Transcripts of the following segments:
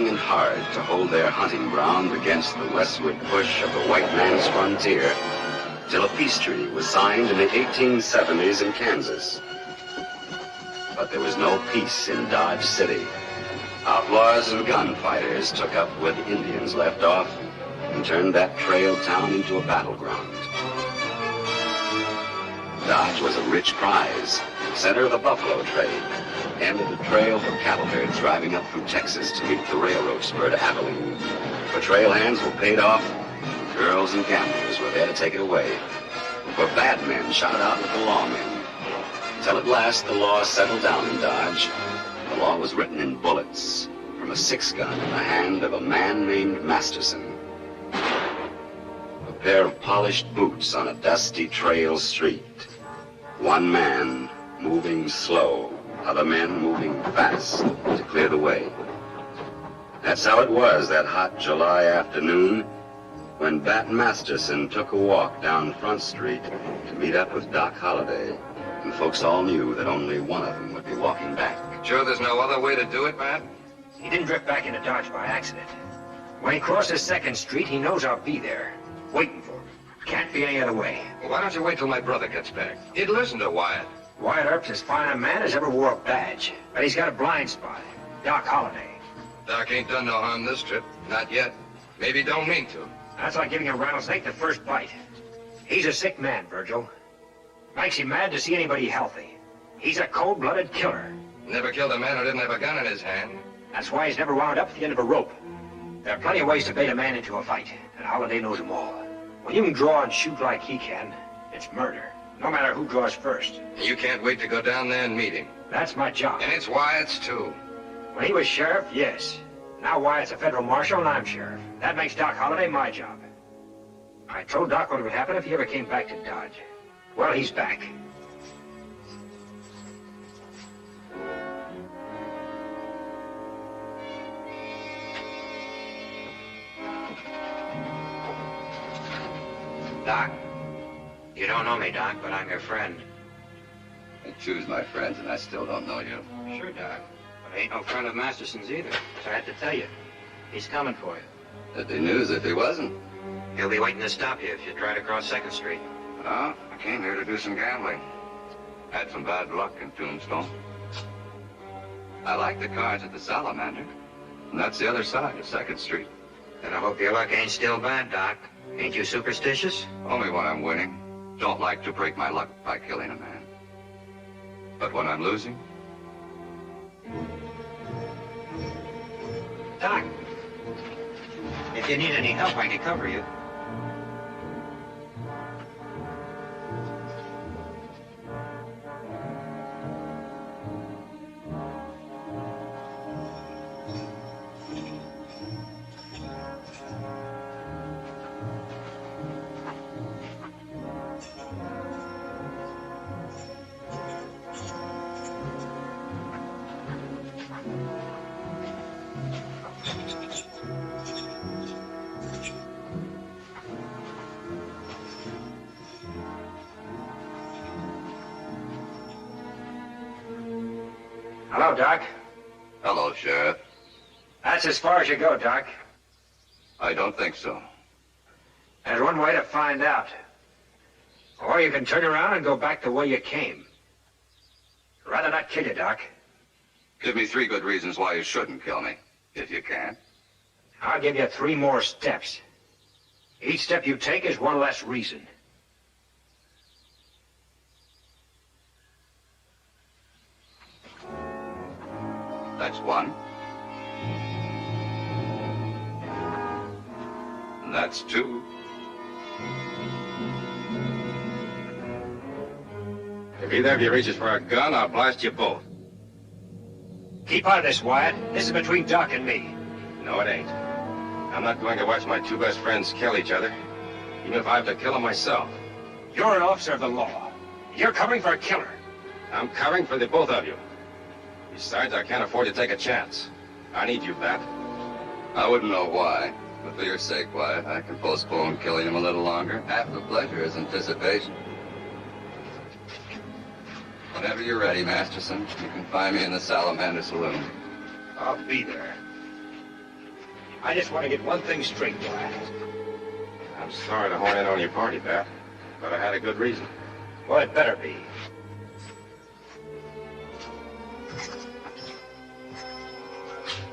long and hard to hold their hunting ground against the westward push of the white man's frontier, till a peace treaty was signed in the 1870s in Kansas. But there was no peace in Dodge City. Outlaws and gunfighters took up where the Indians left off and turned that trail town into a battleground. Dodge was a rich prize, center of the buffalo trade, end of the trail for cattle herds driving up from Texas to meet the railroad spur to Abilene. For trail hands were paid off, girls and gamblers were there to take it away. For bad men shot out with the lawmen. Till at last the law settled down in Dodge. The law was written in bullets from a 6-gun in the hand of a man named Masterson. A pair of polished boots on a dusty trail street. One man moving slow, other men moving fast to clear the way. That's how it was that hot July afternoon when Bat Masterson took a walk down Front Street to meet up with Doc Holliday. And folks all knew that only one of them would be walking back. Sure there's no other way to do it, Matt? He didn't drift back into Dodge by accident. When he crosses 2nd Street, he knows I'll be there, waiting for him. Can't be any other way. Well, why don't you wait till my brother gets back? He'd listen to Wyatt. Wyatt Earp's as fine a man as ever wore a badge. But he's got a blind spot. Doc Holliday. Doc ain't done no harm this trip. Not yet. Maybe don't mean to. That's like giving a rattlesnake the first bite. He's a sick man, Virgil. Makes him mad to see anybody healthy. He's a cold-blooded killer. Never killed a man who didn't have a gun in his hand. That's why he's never wound up at the end of a rope. There are plenty of ways to bait a man into a fight, and Holliday knows them all. When you can draw and shoot like he can, it's murder. No matter who draws first. You can't wait to go down there and meet him. That's my job. And it's Wyatt's, too. When he was sheriff, yes. Now Wyatt's a federal marshal and I'm sheriff. That makes Doc Holliday my job. I told Doc what would happen if he ever came back to Dodge. Well, he's back. Doc, you don't know me, Doc, but I'm your friend. I choose my friends, and I still don't know you. Sure, Doc. But I ain't no friend of Masterson's either. So I had to tell you. He's coming for you. That'd be news if he wasn't. He'll be waiting to stop you if you try to cross 2nd Street. Oh, I came here to do some gambling. Had some bad luck in Tombstone. I like the cards at the Salamander. And that's the other side of 2nd Street. Then I hope your luck ain't still bad, Doc. Ain't you superstitious? Only when I'm winning. Don't like to break my luck by killing a man. But when I'm losing... Doc, if you need any help, I can cover you. Hello, Doc. Hello, Sheriff. That's as far as you go, Doc. I don't think so. There's one way to find out. Or you can turn around and go back the way you came. I'd rather not kill you, Doc. Give me 3 good reasons why you shouldn't kill me, if you can. I'll give you 3 more steps. Each step you take is one less reason. That's 1. And that's 2. If either of you reaches for a gun, I'll blast you both. Keep out of this, Wyatt. This is between Doc and me. No, it ain't. I'm not going to watch my 2 best friends kill each other, even if I have to kill them myself. You're an officer of the law. You're covering for a killer. I'm covering for the both of you. Besides, I can't afford to take a chance. I need you, Bat. I wouldn't know why, but for your sake, Wyatt, I can postpone killing him a little longer. Half the pleasure is anticipation. Whenever you're ready, Masterson, you can find me in the Salamander Saloon. I'll be there. I just want to get one thing straight, Wyatt. I'm sorry to horn in on your party, Bat, but I had a good reason. Well, it better be.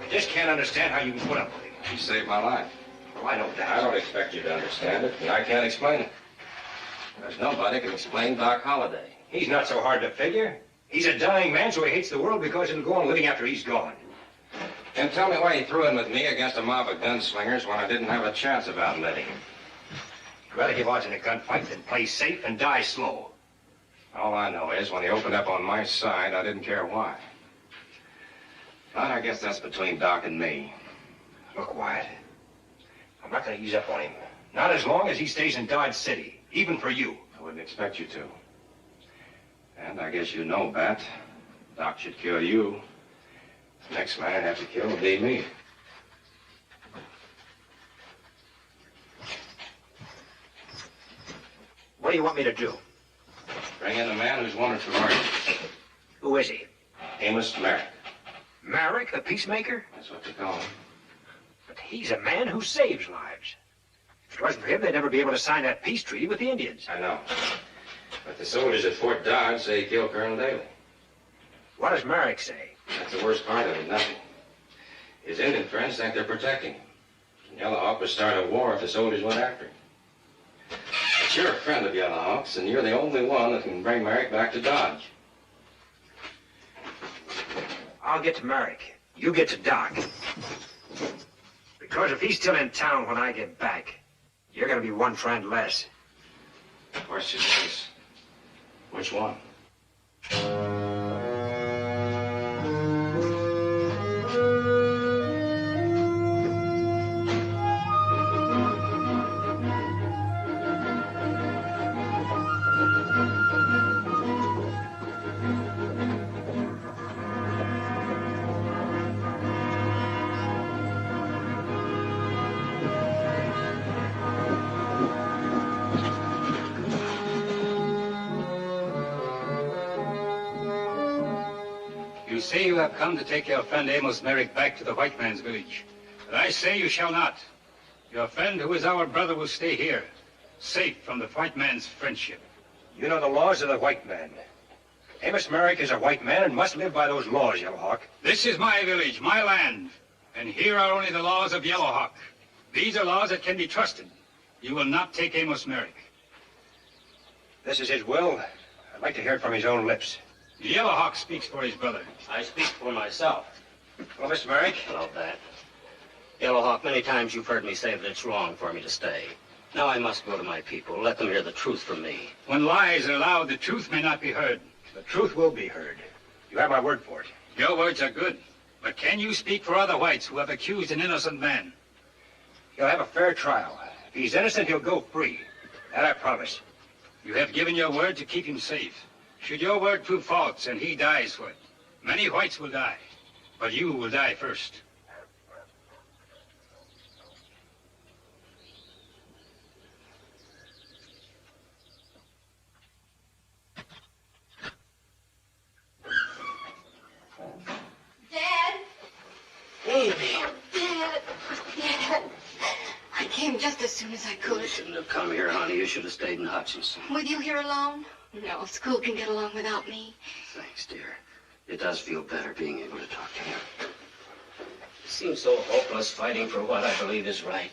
I just can't understand how you can put up with him. You saved my life. Well, I know that. I don't expect you to understand it, and I can't explain it. There's nobody can explain Doc Holliday. He's not so hard to figure. He's a dying man, so he hates the world because he'll go on living after he's gone. And tell me why he threw in with me against a mob of gunslingers when I didn't have a chance of outliving him. He'd rather give odds in a gunfight than play safe and die slow. All I know is when he opened up on my side, I didn't care why. But I guess that's between Doc and me. Look, Wyatt, I'm not going to ease up on him. Not as long as he stays in Dodge City, even for you. I wouldn't expect you to. And I guess you know, Bat, Doc should kill you. The next man I'd have to kill would be me. What do you want me to do? Bring in a man who's wanted for murder. Who is he? Amos Merrick. Merrick, the peacemaker? That's what they call him. But he's a man who saves lives. If it wasn't for him, they'd never be able to sign that peace treaty with the Indians. I know. But the soldiers at Fort Dodge say he killed Colonel Daly. What does Merrick say? That's the worst part of it, nothing. His Indian friends think they're protecting him. Yellowhawk would start a war if the soldiers went after him. But you're a friend of Yellowhawk's, and you're the only one that can bring Merrick back to Dodge. I'll get to Merrick. You get to Doc. Because if he's still in town when I get back, you're going to be one friend less. The question is, which one? You say you have come to take your friend Amos Merrick back to the white man's village. But I say you shall not. Your friend, who is our brother, will stay here, safe from the white man's friendship. You know the laws of the white man. Amos Merrick is a white man and must live by those laws, Yellowhawk. This is my village, my land, and here are only the laws of Yellowhawk. These are laws that can be trusted. You will not take Amos Merrick. This is his will. I'd like to hear it from his own lips. Yellowhawk speaks for his brother. I speak for myself. Well, Mr. Merrick? Hello, Bat. Yellowhawk, many times you've heard me say that it's wrong for me to stay. Now I must go to my people. Let them hear the truth from me. When lies are allowed, the truth may not be heard. The truth will be heard. You have my word for it. Your words are good, but can you speak for other whites who have accused an innocent man? He'll have a fair trial. If he's innocent, he'll go free. That I promise. You have given your word to keep him safe. Should your word prove false and he dies for it, many whites will die, but you will die first. Dad? Amy. Oh, Dad. Dad. I came just as soon as I could. You shouldn't have come here, honey. You should have stayed in Hutchinson. With you here alone? No, school can get along without me. Thanks, dear. It does feel better being able to talk to him. It seems so hopeless fighting for what I believe is right.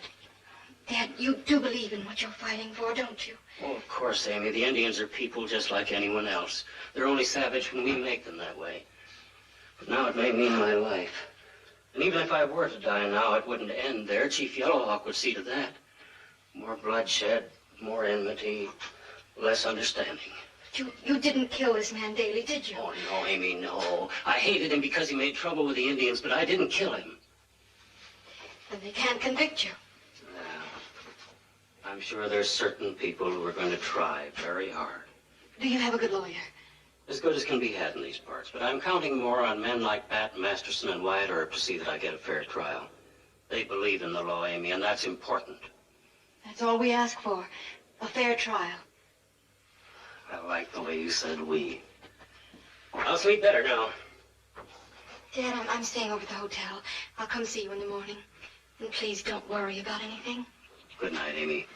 Dad, you do believe in what you're fighting for, don't you? Oh, of course, Amy. The Indians are people just like anyone else. They're only savage when we make them that way. But now it may mean my life. And even if I were to die now, it wouldn't end there. Chief Yellowhawk would see to that. More bloodshed, more enmity, less understanding. You didn't kill this man Daly, did you? Oh, no, Amy, no. I hated him because he made trouble with the Indians, but I didn't kill him. Then they can't convict you. I'm sure there's certain people who are going to try very hard. Do you have a good lawyer? As good as can be had in these parts, but I'm counting more on men like Bat, Masterson, and Wyatt Earp to see that I get a fair trial. They believe in the law, Amy, and that's important. That's all we ask for. A fair trial. I like the way you said we. I'll sleep better now. Dad, I'm staying over at the hotel. I'll come see you in the morning. And please don't worry about anything. Good night, Amy.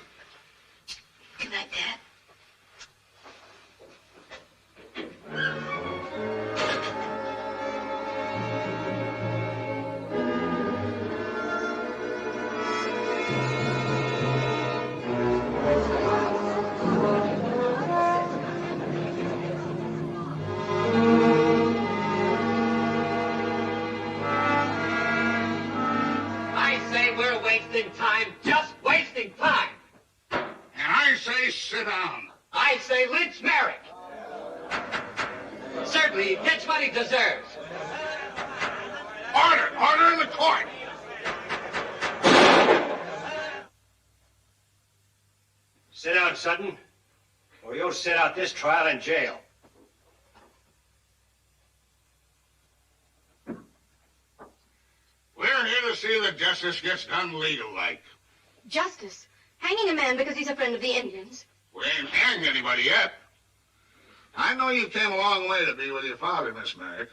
Good night, Dad. Time, just wasting time. And I say sit down. I say lynch Merrick. Certainly, he gets what he deserves. Order in the court. Sit down, Sutton, or you'll sit out this trial in jail. We're here to see that justice gets done legal-like. Justice? Hanging a man because he's a friend of the Indians? We ain't hanged anybody yet. I know you came a long way to be with your father, Miss Merrick.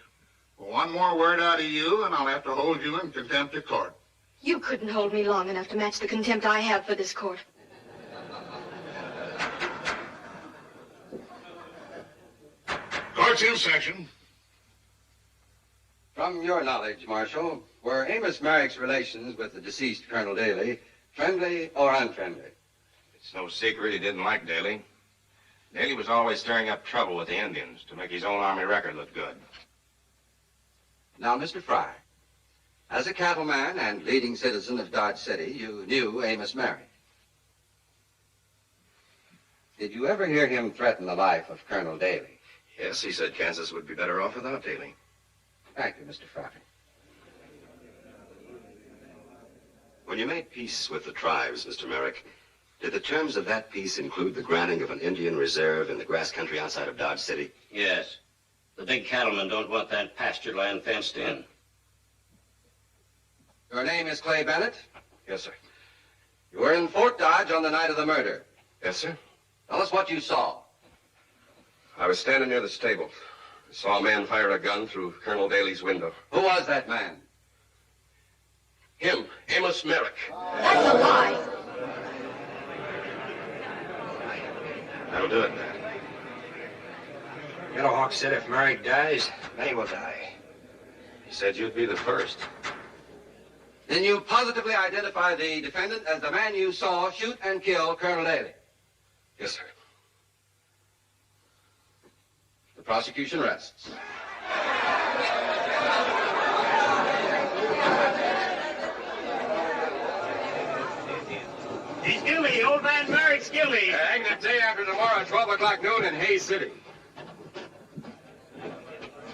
Well, one more word out of you, and I'll have to hold you in contempt of court. You couldn't hold me long enough to match the contempt I have for this court. Court's in session. From your knowledge, Marshal, were Amos Merrick's relations with the deceased Colonel Daly friendly or unfriendly? It's no secret he didn't like Daly. Daly was always stirring up trouble with the Indians to make his own army record look good. Now, Mr. Fry, as a cattleman and leading citizen of Dodge City, you knew Amos Merrick. Did you ever hear him threaten the life of Colonel Daly? Yes, he said Kansas would be better off without Daly. Thank you, Mr. Fry. When you made peace with the tribes, Mr. Merrick, did the terms of that peace include the granting of an Indian reserve in the grass country outside of Dodge City? Yes. The big cattlemen don't want that pasture land fenced in. Your name is Clay Bennett? Yes, sir. You were in Fort Dodge on the night of the murder. Yes, sir. Tell us what you saw. I was standing near the stable. I saw a man fire a gun through Colonel Daly's window. Who was that man? Him, Amos Merrick. That's a lie. That'll do it. Yellowhawk said if Merrick dies, they will die. He said you'd be the first. Then you positively identify the defendant as the man you saw shoot and kill Colonel Daly? Yes, sir. The prosecution rests. He's guilty. Old man Merrick's guilty. Hanged the day after tomorrow at 12 o'clock noon in Hayes City.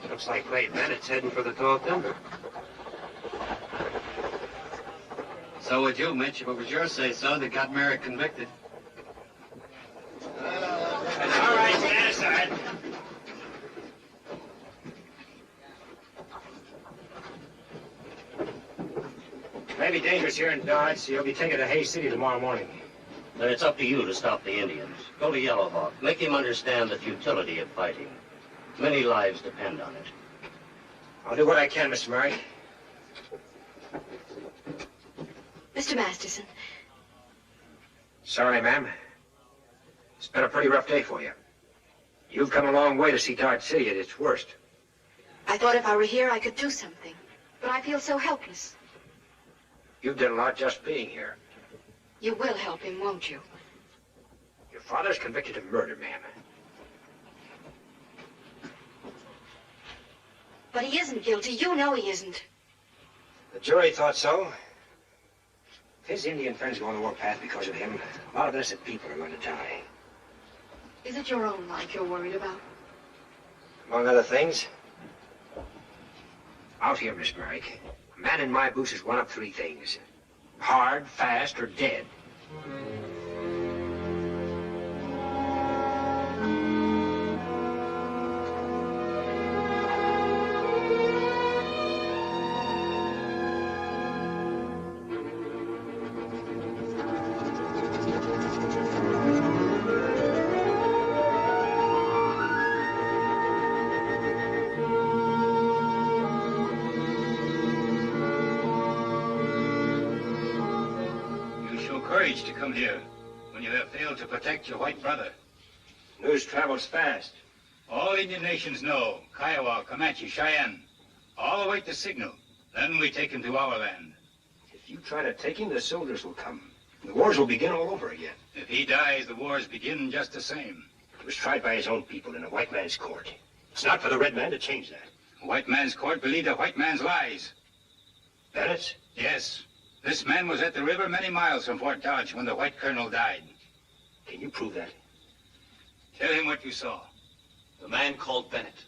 Looks like Clay Bennett's heading for the tall timber. So would you, Mitch, if it was your say-so that got Merrick convicted. All right, stand aside. May be dangerous here in Dodge, so you'll be taken to Hayes City tomorrow morning. Then it's up to you to stop the Indians. Go to Yellowhawk. Make him understand the futility of fighting. Many lives depend on it. I'll do what I can, Mr. Merrick. Mr. Masterson, Sorry, ma'am. It's been a pretty rough day for you. You've come a long way to see Dodge City at its worst. I thought if I were here, I could do something. But I feel so helpless. You've done a lot just being here. You will help him, won't you? Your father's convicted of murder, ma'am. But he isn't guilty. You know he isn't. The jury thought so. If his Indian friends go on the warpath because of him, a lot of innocent people are going to die. Is it your own life you're worried about? Among other things, out here, Miss Merrick, a man in my boots is one of three things. Hard, fast, or dead. courage to come here when you have failed to protect your white brother? News travels fast. All Indian nations know, Kiowa, Comanche, Cheyenne, all await the signal. Then we take him to our land. If you try to take him, the soldiers will come. The wars will begin all over again. If he dies, the wars begin just the same. He was tried by his own people in a white man's court. It's not for the red man to change that. A white man's court believed a white man's lies. Bennett's? Yes. This man was at the river many miles from Fort Dodge when the white colonel died. Can you prove that? Tell him what you saw. The man called Bennett.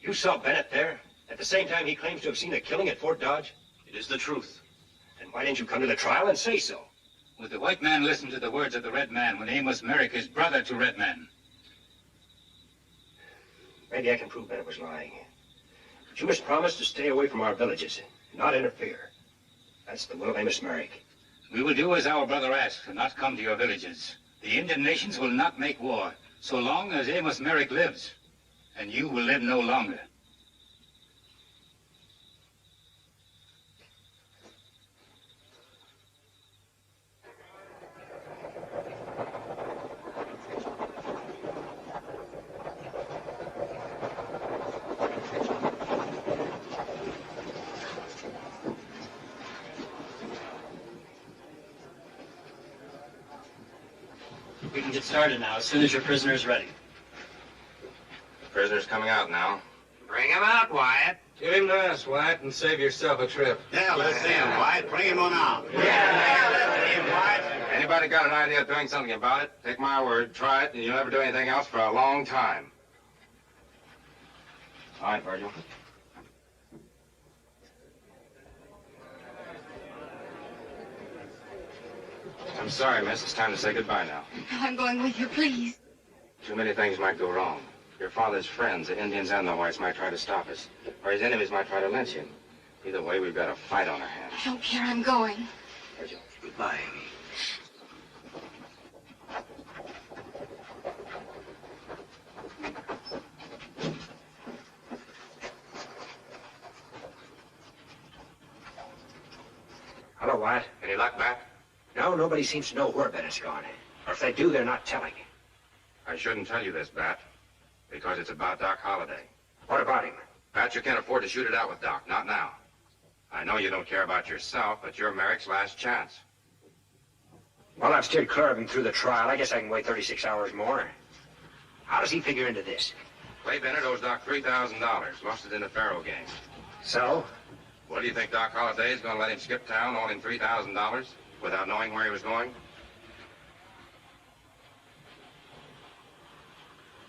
You saw Bennett there? At the same time he claims to have seen a killing at Fort Dodge? It is the truth. Then why didn't you come to the trial and say so? Would the white man listen to the words of the red man when Amos Merrick is brother to red man? Maybe I can prove Bennett was lying. But you must promise to stay away from our villages, not interfere. That's the will of Amos Merrick. We will do as our brother asked and not come to your villages. The Indian nations will not make war so long as Amos Merrick lives. And you will live no longer. We can get started now, as soon as your prisoner is ready. The prisoner's coming out now. Bring him out, Wyatt. Give him to us, Wyatt, and save yourself a trip. Yeah, let's see him, Wyatt. Bring him on out. Yeah, let's see him, Wyatt. Anybody got an idea of doing something about it? Take my word, try it, and you'll never do anything else for a long time. All right, Virgil. I'm sorry, miss. It's time to say goodbye now. I'm going with you, please. Too many things might go wrong. Your father's friends, the Indians and the whites, might try to stop us. Or his enemies might try to lynch him. Either way, we've got a fight on our hands. I don't care. I'm going. Virgil. Goodbye, Amy. Hello, Wyatt. Any luck, Bat? No, nobody seems to know where Bennett's gone. Or if they do, they're not telling. I shouldn't tell you this, Bat, because it's about Doc Holliday. What about him? Bat, you can't afford to shoot it out with Doc, not now. I know you don't care about yourself, but you're Merrick's last chance. Well, I've steered clear of him through the trial. I guess I can wait 36 hours more. How does he figure into this? Clay Bennett owes Doc $3,000. Lost it in the faro game. So? What do you think Doc Holliday is going to let him skip town owing $3,000 without knowing where he was going?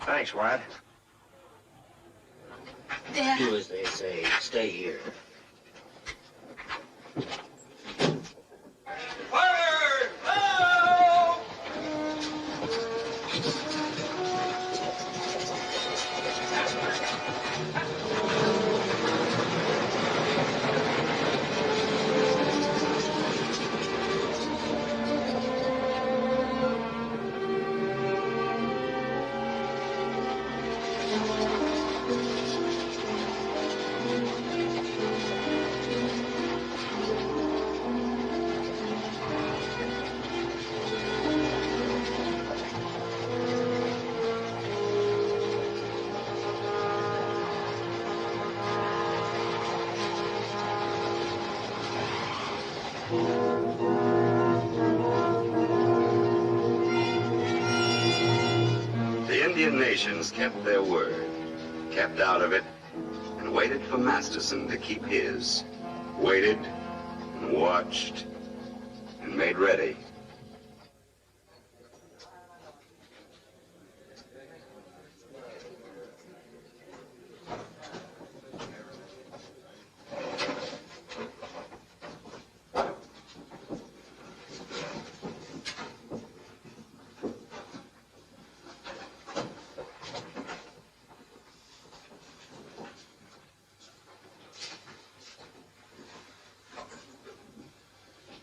Thanks, Wyatt. Do as they say. Stay here. The Indian nations kept their word, kept out of it, and waited for Masterson to keep his. Waited and watched and made ready.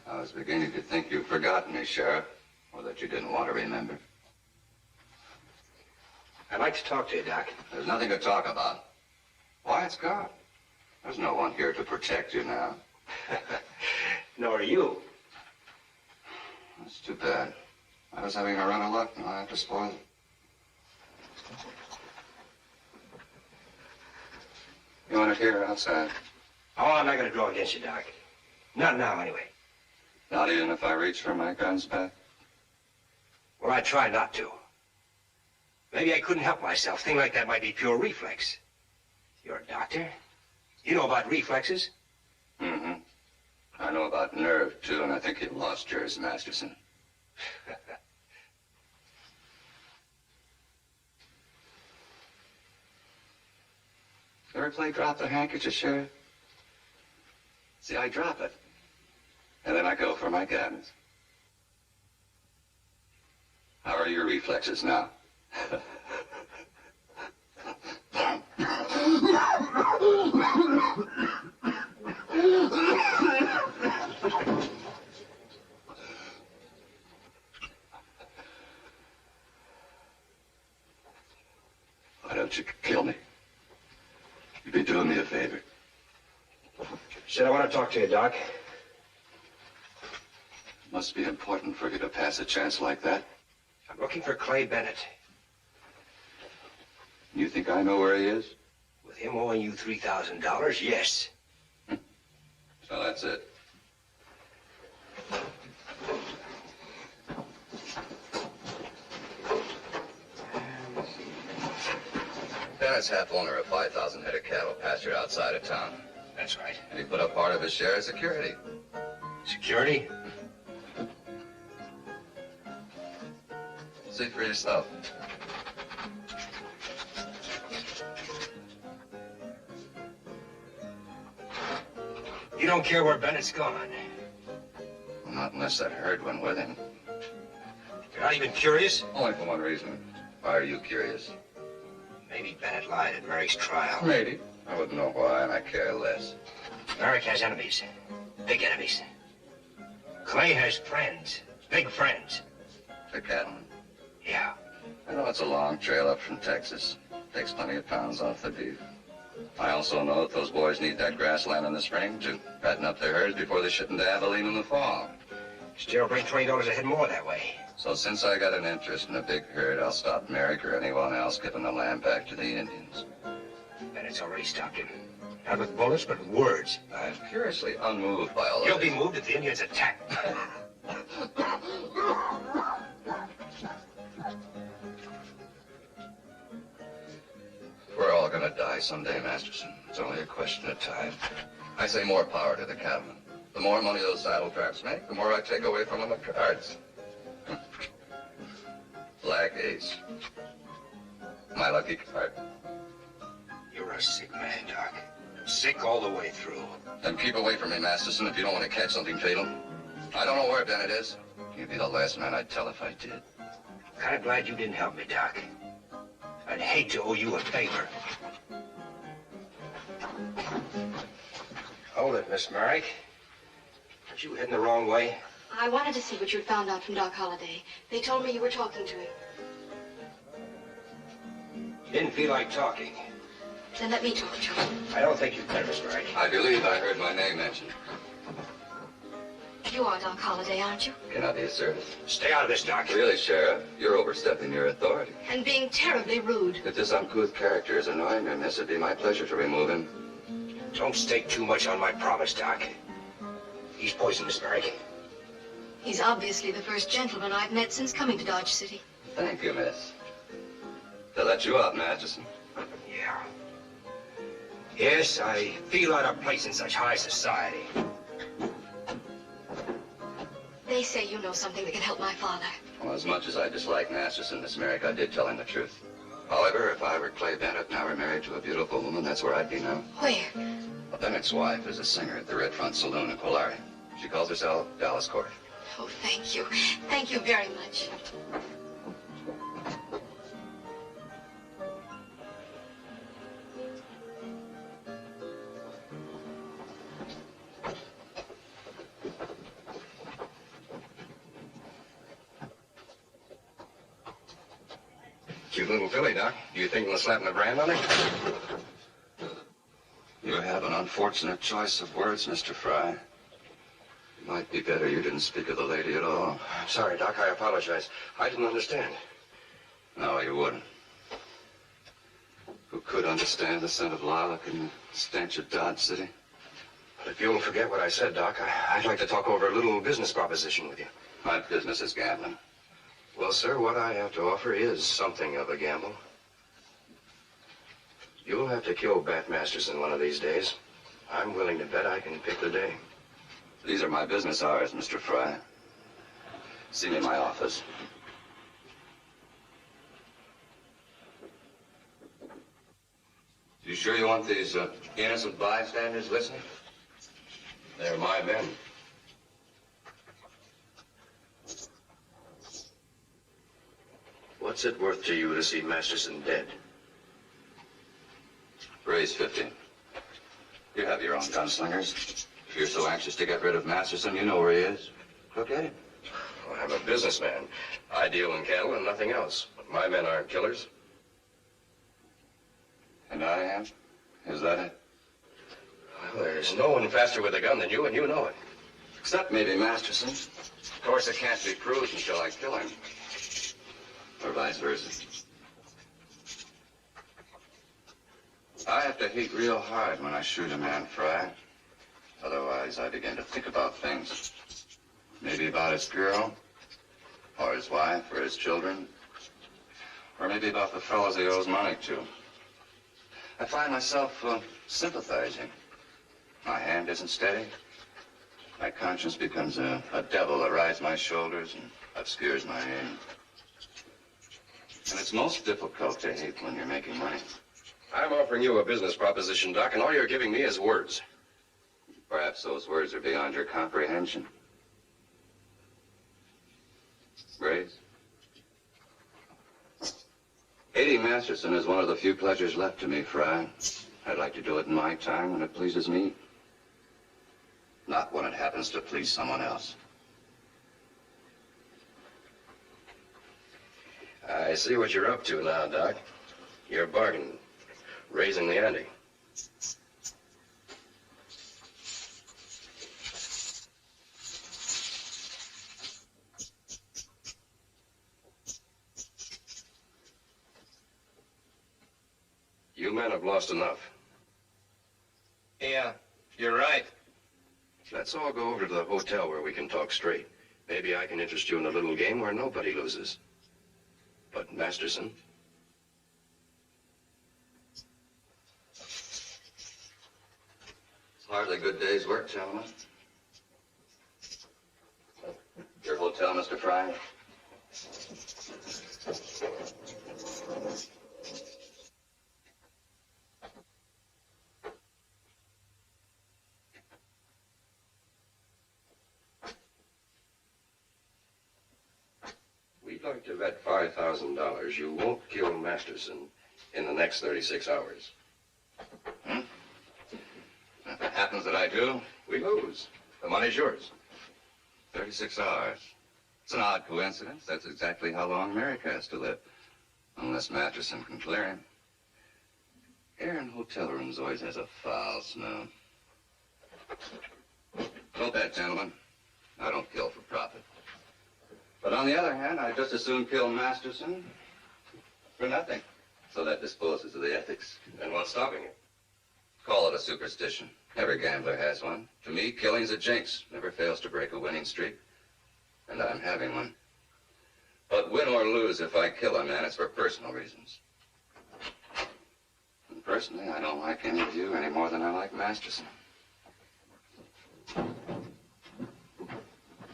I was beginning to think you'd forgotten me, Sheriff, or that you didn't want to remember. I'd like to talk to you, Doc. There's nothing to talk about. Wyatt's gone. There's no one here to protect you now. Nor you. It's too bad. I was having a run of luck, now I have to spoil it. You want it here or outside? Oh, I'm not going to draw against you, Doc. Not now, anyway. Not even if I reach for my gun's back? Well, I try not to. Maybe I couldn't help myself. Thing like that might be pure reflex. You're a doctor. You know about reflexes. Mm-hmm. I know about nerve, too, and I think you've lost yours, Masterson. Ever play drop the handkerchief, Sheriff? See, I drop it, and then I go for my guns. How are your reflexes now? Why don't you kill me? You'd be doing me a favor. Said I want to talk to you, Doc. It must be important for you to pass a chance like that. I'm looking for Clay Bennett. You think I know where he is? With him owing you $3,000, yes. So that's it. Bennett's half owner of 5,000 head of cattle pastured outside of town. That's right. And he put up part of his share as security. Security? See for yourself. You don't care where Bennett's gone. Not unless that herd went with him. You're not even curious? Only for one reason. Why are you curious? Maybe Bennett lied at Merrick's trial. Maybe. I wouldn't know why, and I care less. Merrick has enemies. Big enemies. Clay has friends. Big friends. The cattleman. Yeah. I know it's a long trail up from Texas. Takes plenty of pounds off the beef. I also know that those boys need that grassland in the spring to fatten up their herds before they ship into Abilene in the fall. Still bring $20 a head more that way. So since I got an interest in a big herd, I'll stop Merrick or anyone else giving the land back to the Indians. Bennett's already stopped him. Not with bullets, but with words. I'm curiously unmoved by all of You'll this. be moved if the Indians attack. We're all gonna die someday, Masterson. It's only a question of time. I say more power to the cattlemen. The more money those saddle traps make, the more I take away from them at cards. Black ace. My lucky card. You're a sick man, Doc. Sick all the way through. Then keep away from me, Masterson, if you don't want to catch something fatal. I don't know where Bennett is. You'd be the last man I'd tell if I did. Kind of glad you didn't help me, Doc. I'd hate to owe you a favor. Hold it, Miss Merrick. Aren't you heading the wrong way? I wanted to see what you'd found out from Doc Holliday. They told me you were talking to him. You didn't feel like talking. Then let me talk to him. I don't think you'd better, Miss Merrick. I believe I heard my name mentioned. You are Doc Holliday, aren't you? Can I be of service? Stay out of this, Doc. Really, Sheriff, you're overstepping your authority. And being terribly rude. If this uncouth character is annoying me, miss, it'd be my pleasure to remove him. Don't stake too much on my promise, Doc. He's poisoned, Miss Merrick. He's obviously the first gentleman I've met since coming to Dodge City. Thank you, miss. To let you out, Masterson. Yeah. Yes, I feel out of place in such high society. They say you know something that can help my father. Well, as much as I dislike Masterson, Miss Merrick, I did tell him the truth. However, if I were Clay Bennett and I were married to a beautiful woman, that's where I'd be now. Where? Well, Bennett's wife is a singer at the Red Front Saloon in Polari. She calls herself Dallas Court. Oh, thank you. Thank you very much. Cute little filly, Doc. Do you think of slapping a brand on her? You have an unfortunate choice of words, Mr. Fry. You might be better you didn't speak of the lady at all. I'm sorry, Doc. I apologize. I didn't understand. No, you wouldn't. Who could understand the scent of lilac and the stench of Dodge City? But if you won't forget what I said, Doc, I'd like to talk over a little business proposition with you. My business is gambling. Well, sir, what I have to offer is something of a gamble. You'll have to kill Bat Masterson one of these days. I'm willing to bet I can pick the day. These are my business hours, Mr. Fry. See me in my office. You sure you want these innocent bystanders listening? They're my men. What's it worth to you to see Masterson dead? Raise 50. You have your own gunslingers. If you're so anxious to get rid of Masterson, you know where he is. Look at him. Well, I'm a businessman. I deal in cattle and nothing else. But my men aren't killers. And I am? Is that it? Well, there's no one faster with a gun than you, and you know it. Except maybe Masterson. Of course, it can't be proved until I kill him. Or vice versa. I have to hate real hard when I shoot a man, Fry. Otherwise, I begin to think about things. Maybe about his girl, or his wife, or his children. Or maybe about the fellows he owes money to. I find myself sympathizing. My hand isn't steady. My conscience becomes a devil that rides my shoulders and obscures my aim. And it's most difficult to hate when you're making money. I'm offering you a business proposition, Doc, and all you're giving me is words. Perhaps those words are beyond your comprehension. Grace? Hating Masterson is one of the few pleasures left to me, Fry. I'd like to do it in my time when it pleases me. Not when it happens to please someone else. I see what you're up to now, Doc. You're bargaining, raising the ante. You men have lost enough. Yeah, you're right. Let's all go over to the hotel where we can talk straight. Maybe I can interest you in a little game where nobody loses. But Masterson? It's hardly a good day's work, gentlemen. Your hotel, Mr. Fry? We'd like to bet $5,000 you won't kill Masterson in the next 36 hours. If it happens that I do, We lose. The money's yours. 36 hours. It's an odd coincidence. That's exactly how long Merrick has to live. Unless Masterson can clear him. Air in hotel rooms always has a foul smell. Don't bet, gentlemen. I don't kill for profit. But on the other hand, I'd just as soon kill Masterson for nothing. So that disposes of the ethics. And what's stopping you? Call it a superstition. Every gambler has one. To me, killing's a jinx. Never fails to break a winning streak. And I'm having one. But win or lose, if I kill a man, it's for personal reasons. And personally, I don't like any of you any more than I like Masterson.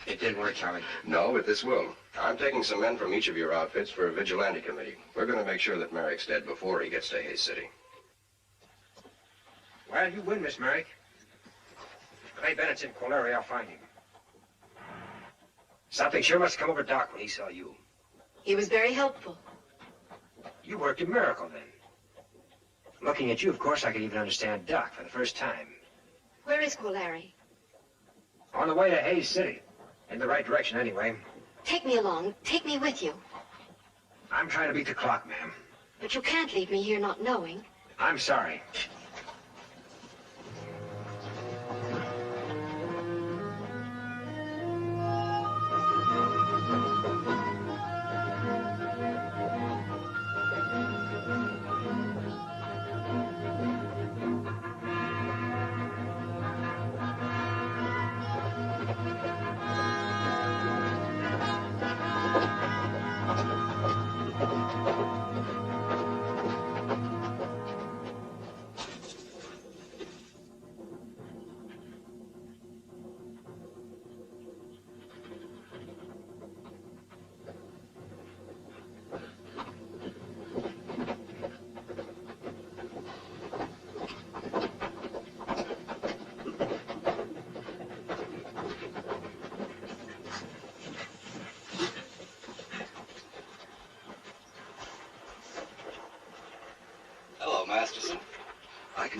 It didn't work, Charlie. No, but this will. I'm taking some men from each of your outfits for a vigilante committee. We're going to make sure that Merrick's dead before he gets to Hayes City. Well, you win, Miss Merrick. If Clay Bennett's in Colary, I'll find him. Something sure must have come over Doc when he saw you. He was very helpful. You worked a miracle, then. Looking at you, of course, I could even understand Doc for the first time. Where is Colary? On the way to Hayes City. In the right direction, anyway. Take me along. Take me with you. I'm trying to beat the clock, ma'am. But you can't leave me here not knowing. I'm sorry.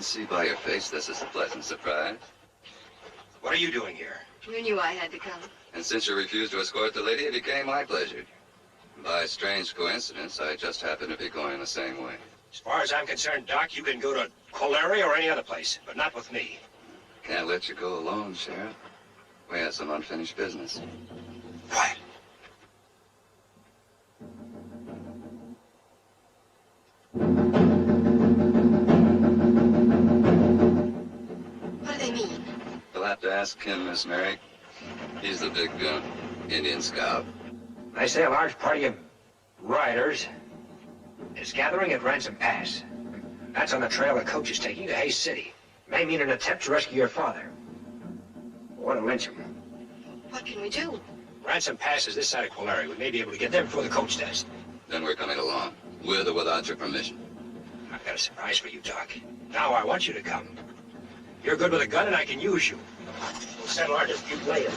can see by your face this is a pleasant surprise. What are you doing here? You knew I had to come. And since you refused to escort the lady, it became my pleasure. By a strange coincidence, I just happen to be going the same way. As far as I'm concerned, Doc, you can go to Colary or any other place, but not with me. Can't let you go alone, Sheriff. We have some unfinished business. Quiet. What do they mean? You'll have to ask him, Miss Merrick. He's the big gun, Indian scout. They say a large party of riders is gathering at Ransom Pass. That's on the trail the coach is taking to Hayes City. May mean an attempt to rescue your father. Or to lynch him. What can we do? Ransom Pass is this side of Colary. We may be able to get there before the coach does. Then we're coming along, with or without your permission. I've got a surprise for you, Doc. Now I want you to come. You're good with a gun and I can use you. We'll settle our dispute later.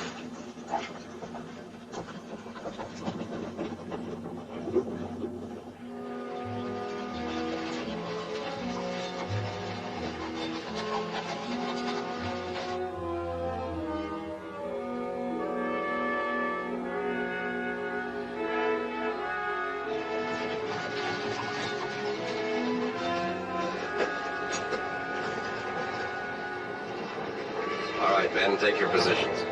All right, men, take your positions.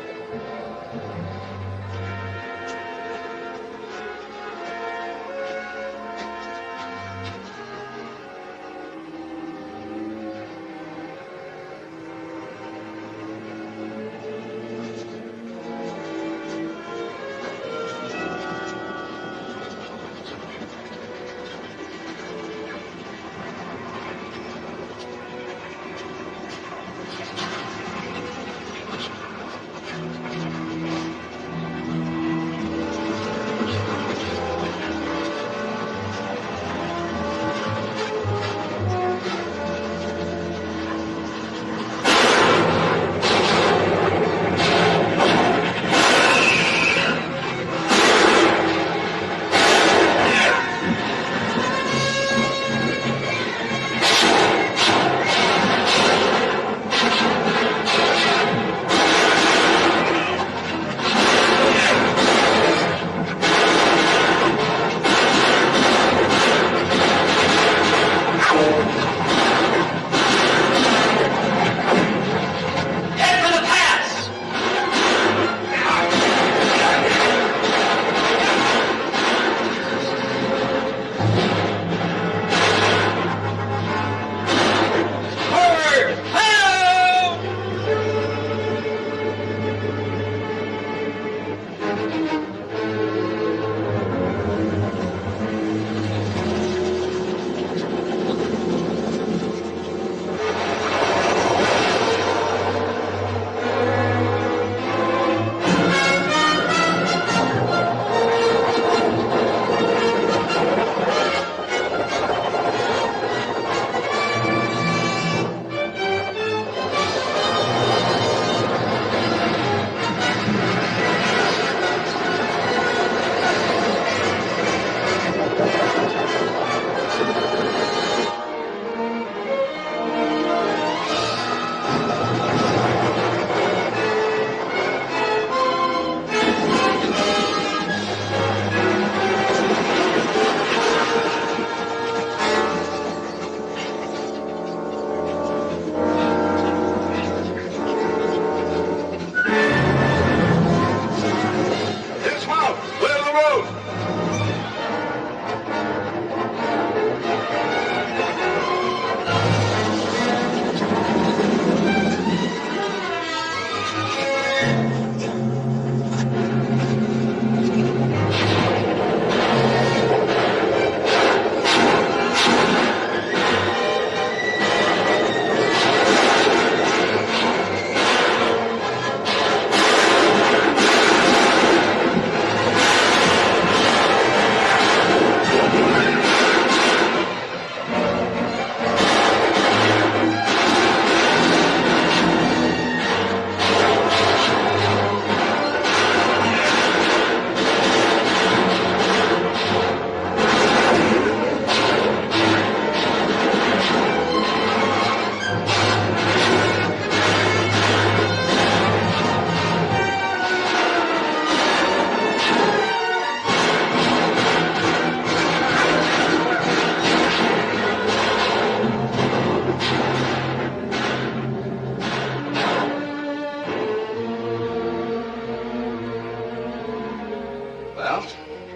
Well,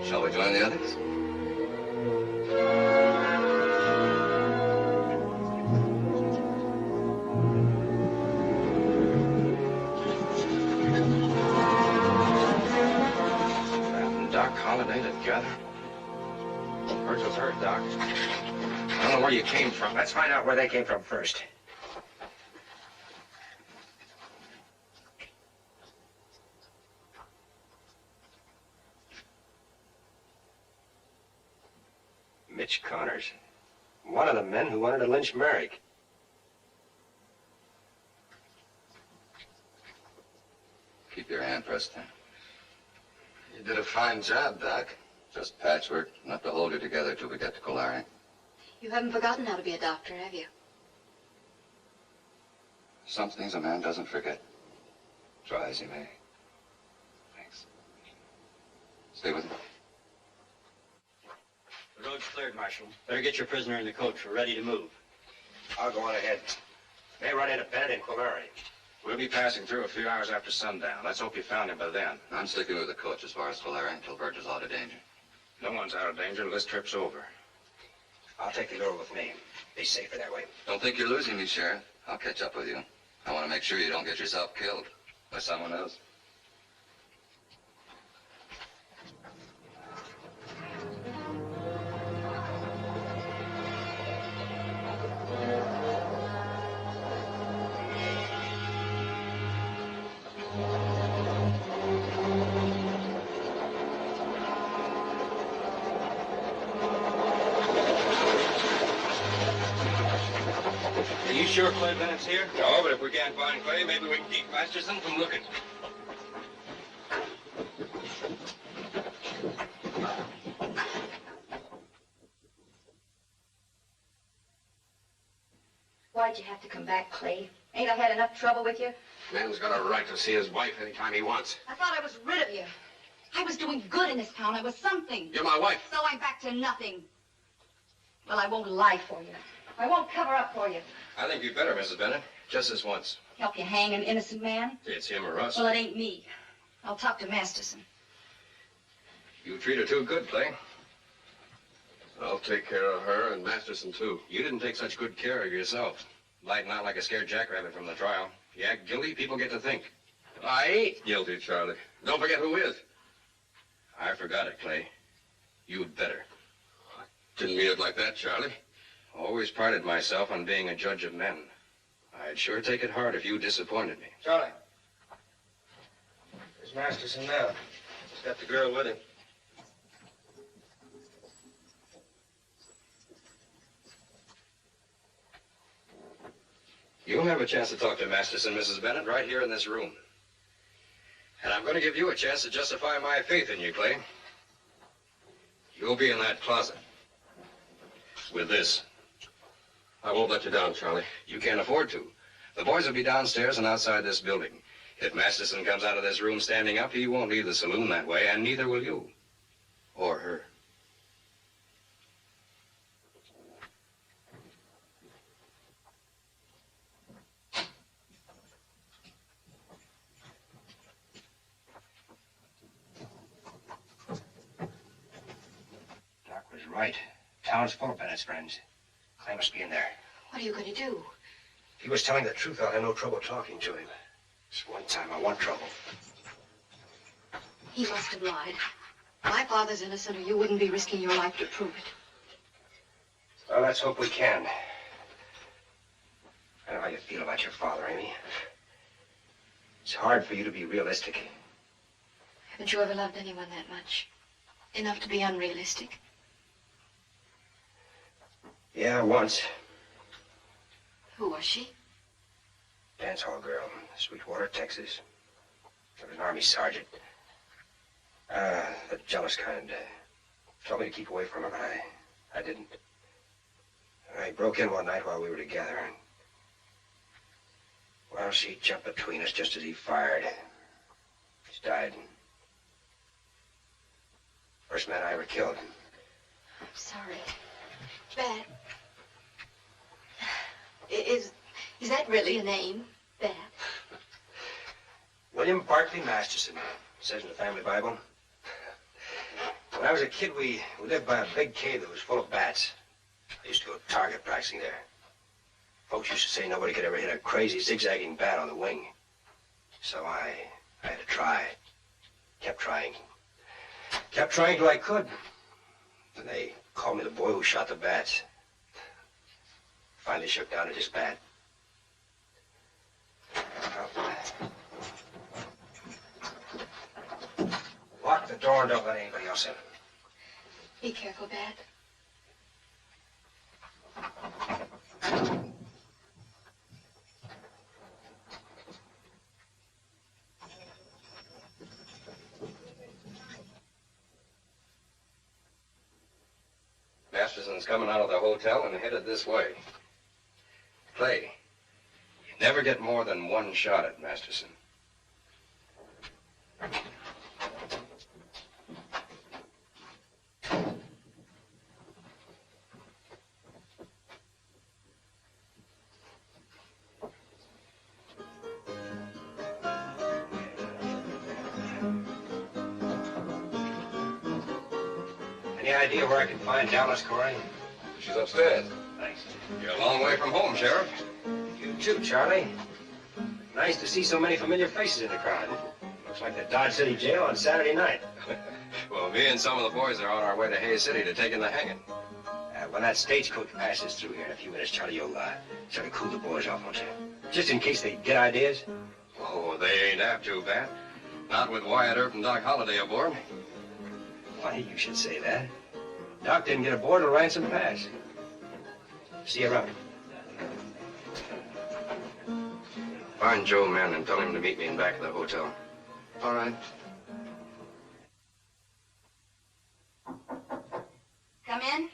shall we join the others? Doc Holliday together? Words with her, Doc. I don't know where you came from. Let's find out where they came from first. Mitch Connors. One of the men who wanted to lynch Merrick. Keep your hand pressed there. You did a fine job, Doc. Just patchwork, enough to hold you together till we get to Colari. You haven't forgotten how to be a doctor, have you? Some things a man doesn't forget. Try as he may. Thanks. Stay with me. The road's cleared, Marshal. Better get your prisoner in the coach. We're ready to move. I'll go on ahead. May run into Bennett in Colari. We'll be passing through a few hours after sundown. Let's hope you found him by then. I'm sticking with the coach as far as Colari until Birch is out of danger. No one's out of danger till this trip's over. I'll take the girl with me. Be safer that way. Don't think you're losing me, Sheriff. I'll catch up with you. I want to make sure you don't get yourself killed by someone else. Are you sure Clay Bennett's here? No, but if we can't find Clay, maybe we can keep Masterson from looking. Why'd you have to come back, Clay? Ain't I had enough trouble with you? Man's got a right to see his wife anytime he wants. I thought I was rid of you. I was doing good in this town. I was something. You're my wife. So I'm back to nothing. Well, I won't lie for you. I won't cover up for you. I think you'd better, Mrs. Bennett. Just this once. Help you hang an innocent man? It's him or us. Well, it ain't me. I'll talk to Masterson. You treat her too good, Clay. I'll take care of her and Masterson, too. You didn't take such good care of yourself. Lighting out like a scared jackrabbit from the trial. You act guilty, people get to think. I ain't guilty, Charlie. Don't forget who is. I forgot it, Clay. You'd better. Didn't mean it like that, Charlie. Always prided myself on being a judge of men. I'd sure take it hard if you disappointed me. Charlie. There's Masterson now. He's got the girl with him. You'll have a chance to talk to Masterson, Mrs. Bennett, right here in this room. And I'm going to give you a chance to justify my faith in you, Clay. You'll be in that closet. With this. I won't let you down, Charlie. You can't afford to. The boys will be downstairs and outside this building. If Masterson comes out of this room standing up, he won't leave the saloon that way, and neither will you. Or her. Doc was right. Town's full of Bennett's friends. Clay must be in there. What are you going to do? If he was telling the truth, I'll have no trouble talking to him. This one time I want trouble. He must have lied. My father's innocent, or you wouldn't be risking your life to prove it. Well, let's hope we can. I know how you feel about your father, Amy. It's hard for you to be realistic. Haven't you ever loved anyone that much? Enough to be unrealistic? Yeah, once. Who was she? Dance hall girl, Sweetwater, Texas. She was an Army sergeant. The jealous kind. Told me to keep away from her, but I didn't. I broke in one night while we were together, and... well, she jumped between us just as he fired. She's died. First man I ever killed. I'm sorry. Bad. Is that really a name? Bad. William Barclay Masterson. It says in the family Bible. When I was a kid, we lived by a big cave that was full of bats. I used to go target practicing there. Folks used to say nobody could ever hit a crazy zigzagging bat on the wing. So I had to try. Kept trying. Kept trying till I could. And they called me the boy who shot the bats. Finally shook down to just bat. Lock the door and don't let anybody else in. Be careful, Dad. Masterson's coming out of the hotel and headed this way. Clay, you never get more than one shot at Masterson. Any idea where I can find Dallas Corey? She's upstairs. Thanks. You're a long way from home, Sheriff. You too, Charlie. Nice to see so many familiar faces in the crowd. Looks like the Dodge City Jail on Saturday night. Well, me and some of the boys are on our way to Hayes City to take in the hanging. When that stagecoach passes through here in a few minutes, Charlie, you'll sort of cool the boys off, won't you? Just in case they get ideas. Oh, they ain't apt to, Bat. Not with Wyatt Earp and Doc Holliday aboard. Funny you should say that. Doc didn't get aboard till Ransom Pass. See you around. Find Joe Mann and tell him to meet me in back of the hotel. All right. Come in.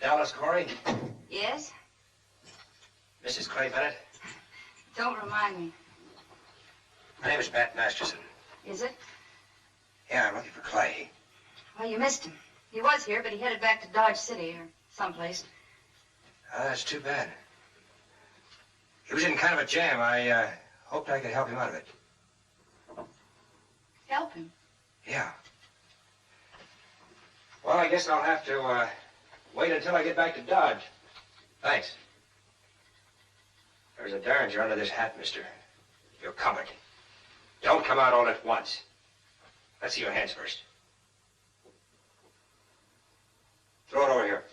Dallas Corey? Yes? Mrs. Clay Bennett? Don't remind me. My name is Bat Masterson. Is it? Yeah, I'm looking for Clay. Well, you missed him. He was here, but he headed back to Dodge City or someplace. That's too bad. He was in kind of a jam. I hoped I could help him out of it. Help him? Yeah. Well, I guess I'll have to wait until I get back to Dodge. Thanks. There's a derringer under this hat, mister. You're covered. Don't come out all at once. Let's see your hands first. Throw it over here.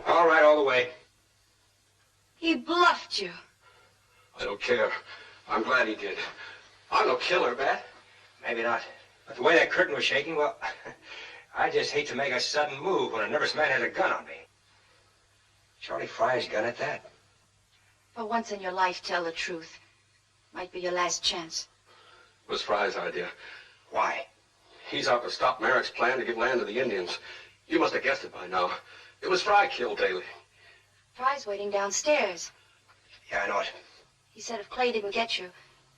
All right, all the way. He bluffed you. I don't care. I'm glad he did. I'm no killer, Bat. Maybe not. But the way that curtain was shaking, well, I just hate to make a sudden move when a nervous man has a gun on me. Charlie Fry's gun at that. For once in your life, tell the truth. Might be your last chance. It was Fry's idea. Why? He's out to stop Merrick's plan to give land to the Indians. You must have guessed it by now. It was Fry killed Daly. Fry's waiting downstairs. Yeah, I know it. He said if Clay didn't get you,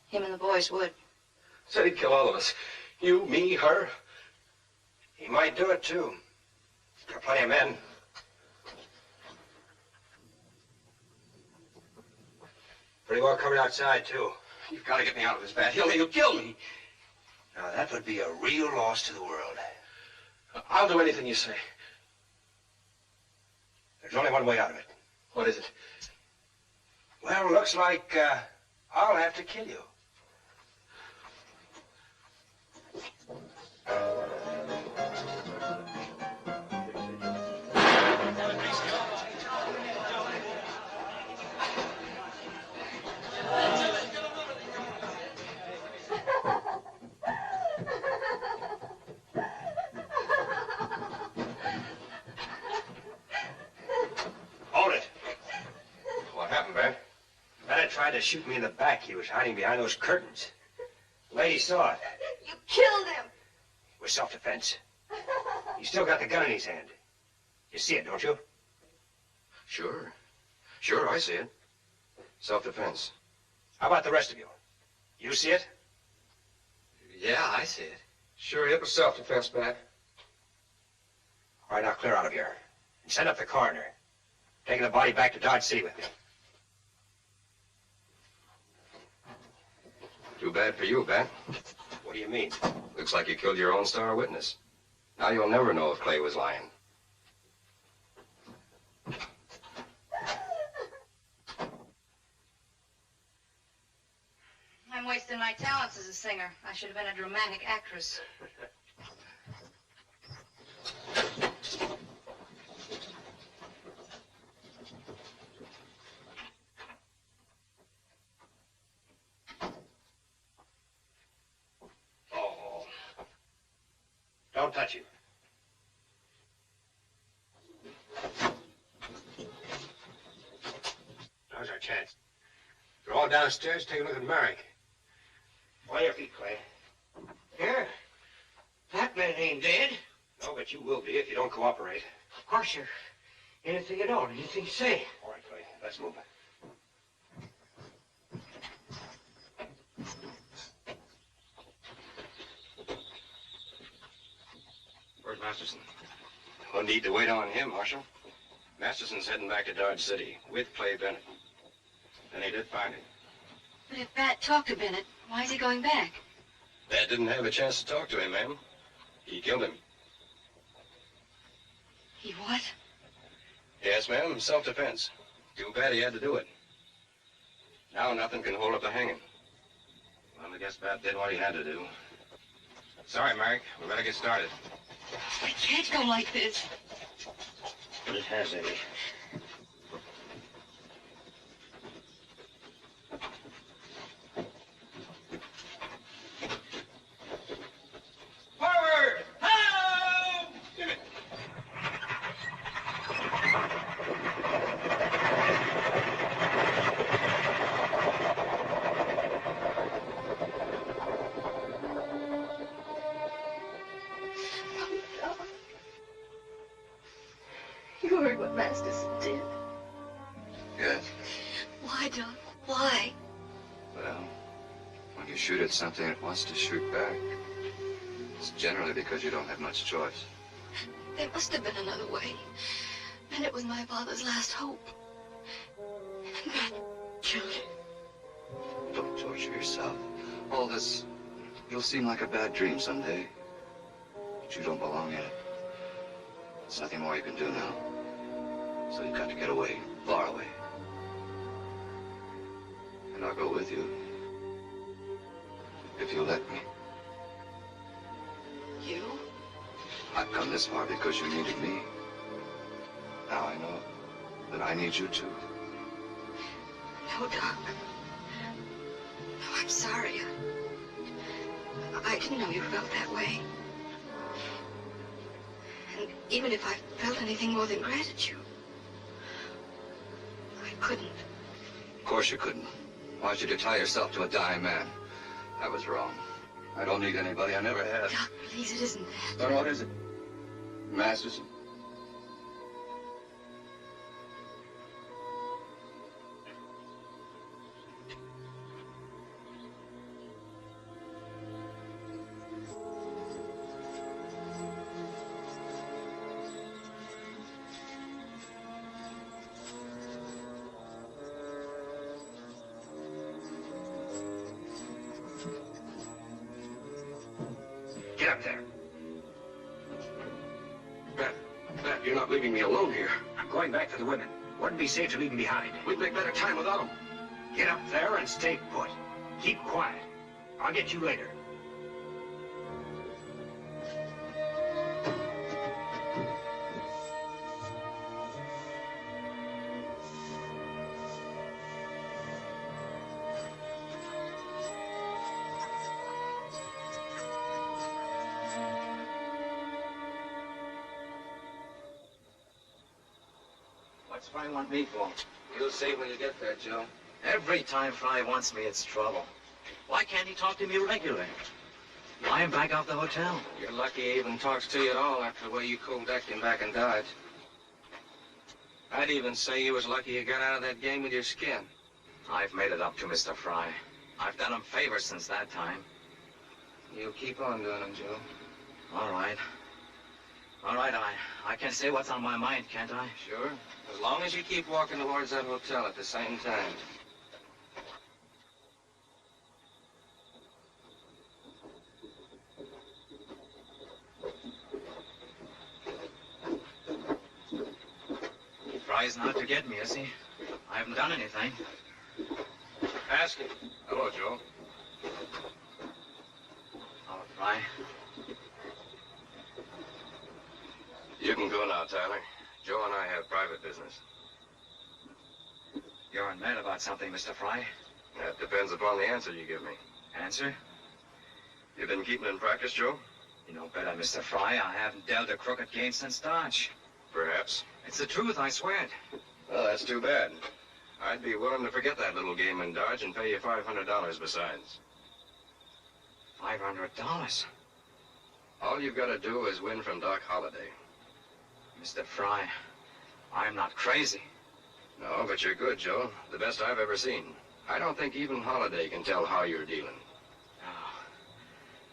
him and the boys would. Said he'd kill all of us. You, me, her. He might do it, too. Got plenty of men. Pretty well covered outside, too. You've got to get me out of this, Bat. He'll kill me. Now, that would be a real loss to the world. I'll do anything you say. There's only one way out of it. What is it? Well, looks like I'll have to kill you. Hold it. What happened, Bat? Bennett tried to shoot me in the back. He was hiding behind those curtains. The lady saw it. You killed him. It was self-defense. He still got the gun in his hand. You see it, don't you? Sure. Sure, I see it. Self-defense. How about the rest of you? You see it? Yeah, I see it. Sure, it was self-defense, Bat. All right, now clear out of here. And send up the coroner. Taking the body back to Dodge City with me. bad for you, Bat. What do you mean? Looks like you killed your own star witness. Now you'll never know if Clay was lying. I'm wasting my talents as a singer. I should have been a dramatic actress. Oh. Don't touch him. Now's our chance. We're all downstairs. Take a look at Merrick. Play your feet, Clay. Here. That man ain't dead. No, but you will be if you don't cooperate. Of course, sir. Anything at all. Anything you say. All right, Clay. Let's move it. Where's Masterson? No need to wait on him, Marshal. Masterson's heading back to Dodge City with Clay Bennett. And he did find him. But if Bat talked to Bennett, why is he going back? Dad didn't have a chance to talk to him, ma'am. He killed him. He what? Yes, ma'am, self-defense. Too bad he had to do it. Now nothing can hold up the hanging. Well, I guess Bat did what he had to do. Sorry, Merrick. We better get started. We can't go like this. But it has, Eddie. Forward! Help! Give it. You heard what Masterson did. Yes. Why, Doc? Why? Well, when you shoot at something, it wants to shoot back. It's generally because you don't have much choice. There must have been another way. And it was my father's last hope. And Bat killed him. Don't torture yourself. All this, you'll seem like a bad dream someday. But you don't belong in it. There's nothing more you can do now. So you've got to get away, far away. And I'll go with you. If you'll let me. You? I've come this far because you needed me. Now I know that I need you too. No, Doc. No, I'm sorry. I didn't know you felt that way. And even if I felt anything more than gratitude, I couldn't. Of course you couldn't. Why should you tie yourself to a dying man? I was wrong. I don't need anybody. I never have. Doc, please, it isn't that. Then what is it? Masterson? Get up there. Bat, you're not leaving me alone here. I'm going back for the women. Wouldn't be safe to leave them behind. We'd make better time without them. Get up there and stay put. Keep quiet. I'll get you later. What's Fry want me for? You'll see when you get there, Joe. Every time Fry wants me, it's trouble. Why can't he talk to me regularly? Fly him back off the hotel. You're lucky he even talks to you at all after the way you cold-decked him back in Dodge. I'd even say you was lucky you got out of that game with your skin. I've made it up to Mr. Fry. I've done him favors since that time. You'll keep on doing them, Joe. All right. All right, I can say what's on my mind, can't I? Sure. As long as you keep walking towards that hotel at the same time. Fry's not to get me, is he? I haven't done anything. Ask him. Hello, Joe. Oh, Fry. You can go now, Tyler. Joe and I have private business. You're mad about something, Mr. Fry. That depends upon the answer you give me. Answer? You been keeping in practice, Joe? You know better, Mr. Fry. I haven't dealt a crooked game since Dodge. Perhaps. It's the truth, I swear it. Well, that's too bad. I'd be willing to forget that little game in Dodge and pay you $500 besides. $500? All you've got to do is win from Doc Holliday. Mr. Fry, I'm not crazy. No, but you're good, Joe. The best I've ever seen. I don't think even Holliday can tell how you're dealing.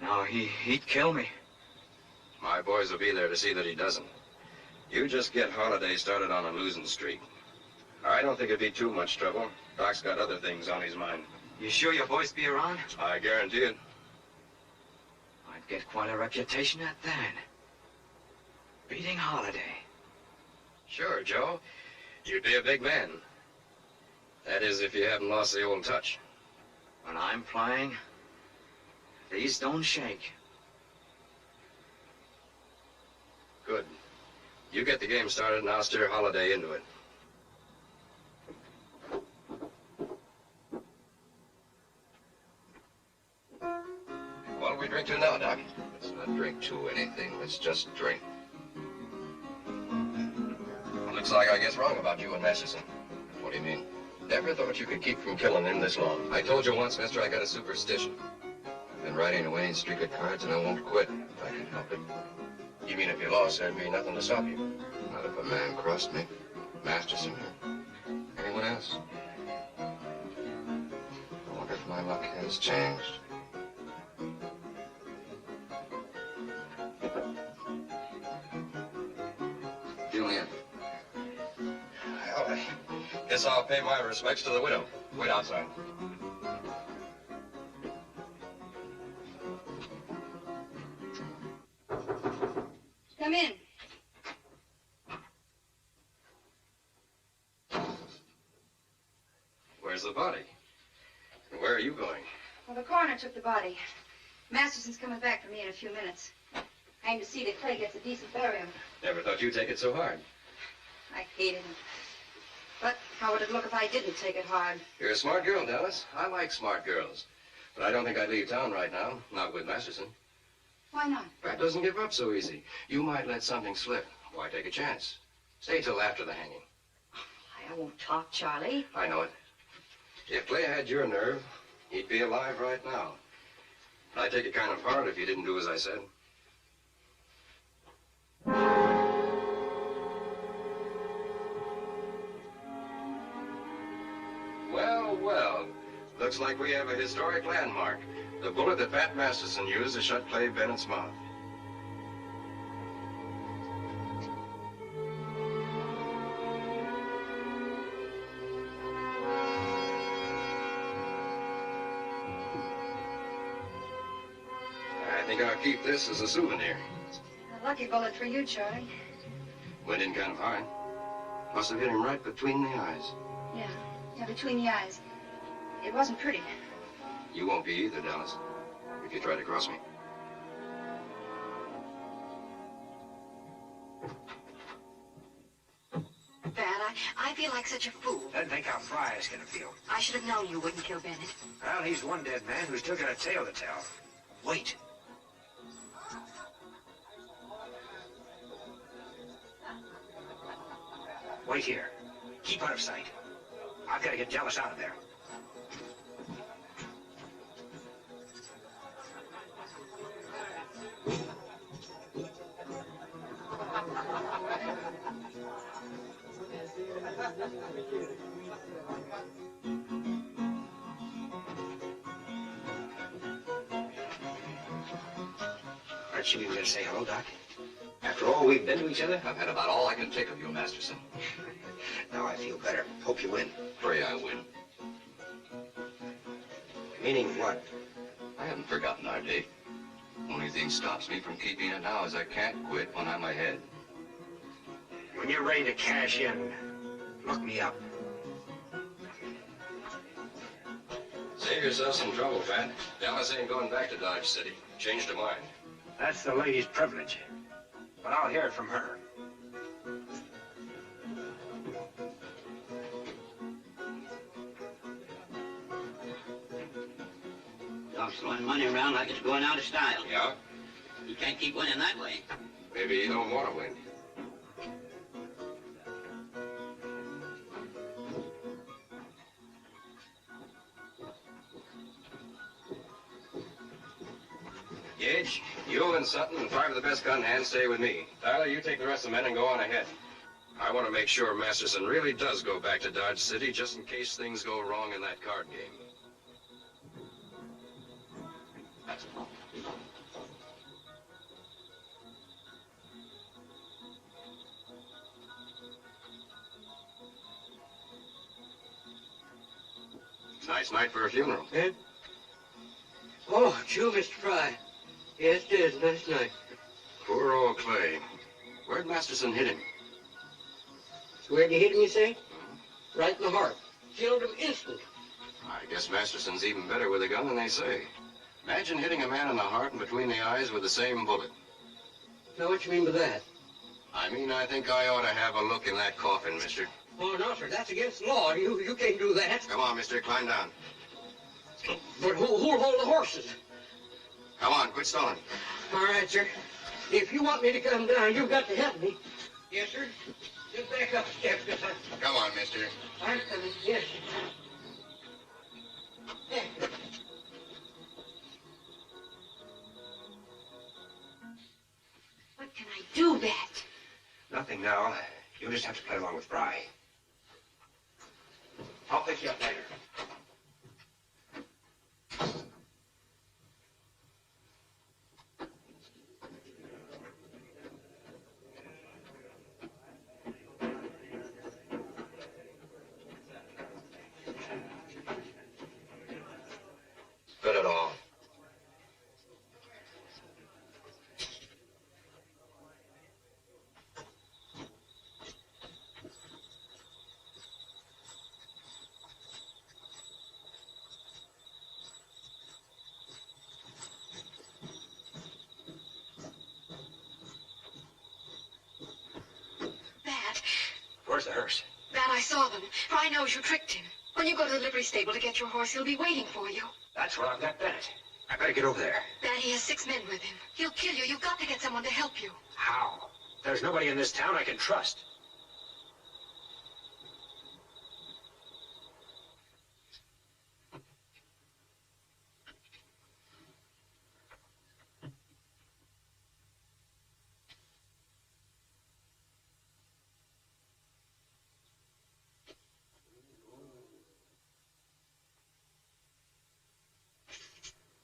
No, he'd kill me. My boys will be there to see that he doesn't. You just get Holliday started on a losing streak. I don't think it'd be too much trouble. Doc's got other things on his mind. You sure your boys be around? I guarantee it. I'd get quite a reputation at that. Beating Holliday. Sure, Joe. You'd be a big man. That is, if you haven't lost the old touch. When I'm playing, these don't shake. Good. You get the game started and I'll steer Holliday into it. What'll we drink to now, Doc? Let's not drink to anything. Let's just drink. Looks like I guess wrong about you and Masterson. What do you mean? Never thought you could keep from killing him this long. I told you once, mister, I got a superstition. I've been riding a winning streak at cards and I won't quit if I can help it. You mean if you lost, there'd be nothing to stop you? Not if a man crossed me. Masterson or anyone else. I wonder if my luck has changed. Julian. Well, I guess I'll pay my respects to the widow. Wait outside. Come in. Where's the body? And where are you going? Well, the coroner took the body. Masterson's coming back for me in a few minutes. I aim to see that Clay gets a decent burial. Never thought you'd take it so hard. I hated him. But how would it look if I didn't take it hard? You're a smart girl, Dallas. I like smart girls. But I don't think I'd leave town right now. Not with Masterson. Why not? Brad doesn't give up so easy. You might let something slip. Why take a chance? Stay till after the hanging. I won't talk, Charlie. I know it. If Clay had your nerve, he'd be alive right now. But I'd take it kind of hard if you didn't do as I said. Well, well. Looks like we have a historic landmark. The bullet that Pat Masterson used to shut Clay Bennett's mouth. I think I'll keep this as a souvenir. A lucky bullet for you, Charlie. Went in kind of hard. Must have hit him right between the eyes. Yeah, between the eyes. It wasn't pretty. You won't be either, Dallas, if you try to cross me. Pat, I feel like such a fool. Doesn't think how Fry is gonna feel. I should have known you wouldn't kill Bennett. Well, he's one dead man who's still got a tale to tell. Wait. Wait here. Keep out of sight. I've got to get Dallas out of there. Aren't you even going to say hello, Doc? After all we've been to each other? I've had about all I can take of you, Masterson. Now I feel better. Hope you win. Pray I win. Meaning what? I haven't forgotten our date. Only thing stops me from keeping it now is I can't quit when I'm ahead. When you're ready to cash in, Look me up. Save yourself some trouble, Pat. Dallas ain't going back to Dodge City. Changed her mind. That's the lady's privilege. But I'll hear it from her. Dog's throwing money around like it's going out of style. Yeah? You can't keep winning that way. Maybe you don't want to win. Gage, you and Sutton and 5 of the best gun hands stay with me. Tyler, you take the rest of the men and go on ahead. I want to make sure Masterson really does go back to Dodge City just in case things go wrong in that card game. Nice night for a funeral. Eh? Oh, sure, Mr. Fry. Yes, it is. Nice night. Poor old Clay. Where'd Masterson hit him? Where'd you hit him, you say? Right in the heart. Killed him instant. I guess Masterson's even better with a gun than they say. Imagine hitting a man in the heart and between the eyes with the same bullet. Now, what you mean by that? I mean, I think I ought to have a look in that coffin, mister. Oh, no, sir. That's against the law. You can't do that. Come on, mister. Climb down. But who'll hold the horses? Come on, quit stalling. All right, sir. If you want me to come down, you've got to help me. Yes, sir. Just back up a step. Come on, mister. I'm coming. Yes, sir. What can I do, Bat? Nothing now. You'll just have to play along with Fry. I'll pick you up later. Fit it all. Bat, Where's the hearse? Bat, I saw them. Fry knows you tricked him. When you go to the livery stable to get your horse, he'll be waiting for you. That's where I've got Bennett. I better get over there. Bat, he has 6 men with him. He'll kill you. You've got to get someone to help you. How? There's nobody in this town I can trust.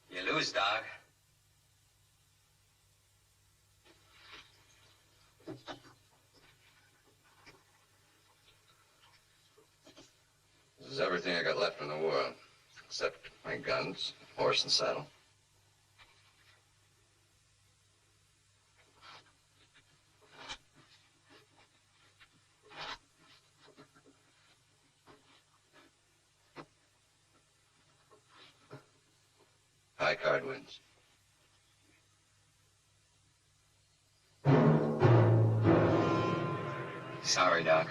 You lose, dog. This is everything I got left in the world, except my guns, horse and saddle. High card wins. Sorry, Doc.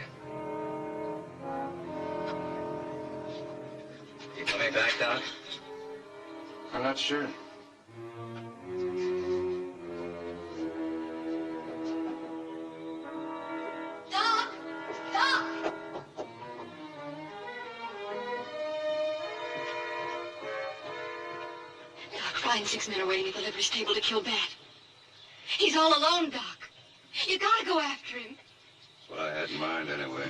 You coming back, Doc? I'm not sure. Doc! Doc! Doc, Fry and 6 men are waiting at the livery stable to kill Bat. He's all alone, Doc. You gotta go after him. That's what I had in mind, anyway.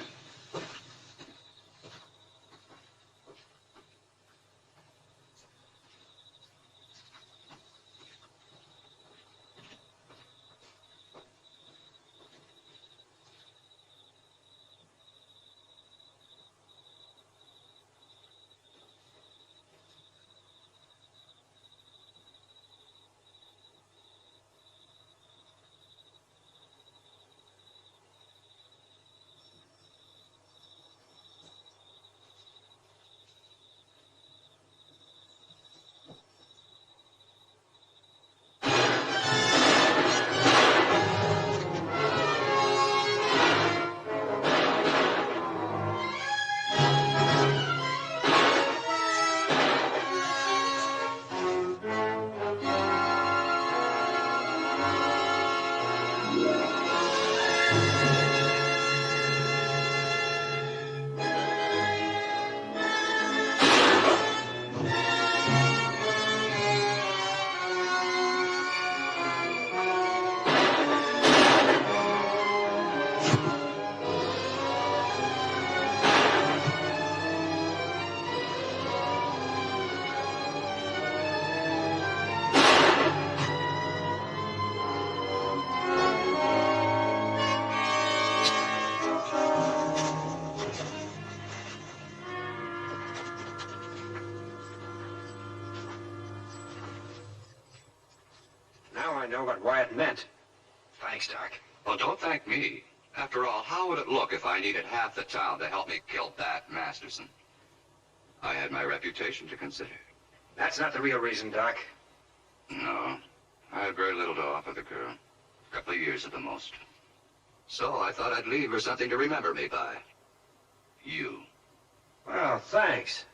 I know what Wyatt meant. Thanks, Doc. Well, don't thank me. After all, how would it look if I needed half the town to help me kill that Masterson? I had my reputation to consider. That's not the real reason, Doc. No, I had very little to offer the girl. A couple of years at the most. So I thought I'd leave her something to remember me by. You. Well, thanks.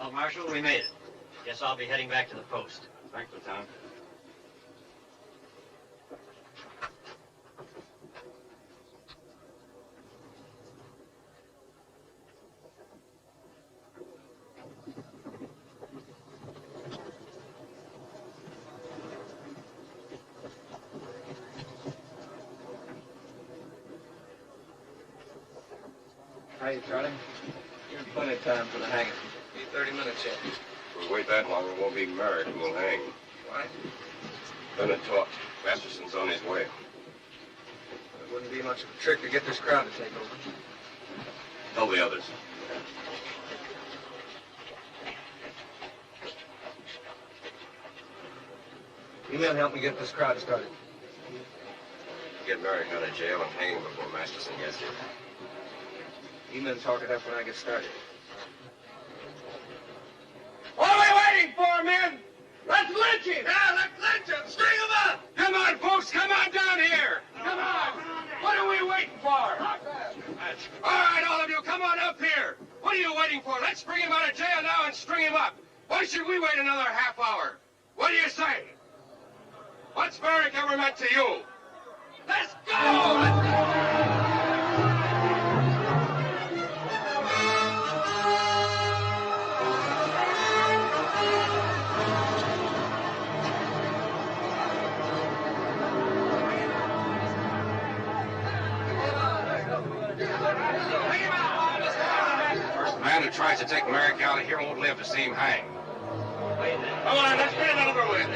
Well, Marshal, we made it. Guess I'll be heading back to the post. Thanks, Lieutenant. Hey, Charlie. You're in plenty of time for the hanging. Be 30 minutes yet. If we wait that long, it won't be Merrick who will hang. Why? Bennett talked. Masterson's on his way. It wouldn't be much of a trick to get this crowd to take over. Tell the others. You men help me get this crowd started. Get Merrick out of jail and hang him before Masterson gets here. You men talk it up when I get started. What are we waiting for, men? Let's lynch him! Yeah, let's lynch him! String him up! Come on, folks, come on down here. Come on! What are we waiting for? All right, all of you, come on up here. What are you waiting for? Let's bring him out of jail now and string him up. Why should we wait another half hour? What do you say? What's Merrick ever meant to you? Let's go! Let's go! Man who tries to take Merrick out of here won't live to see him hang. Come on, let's get it over with.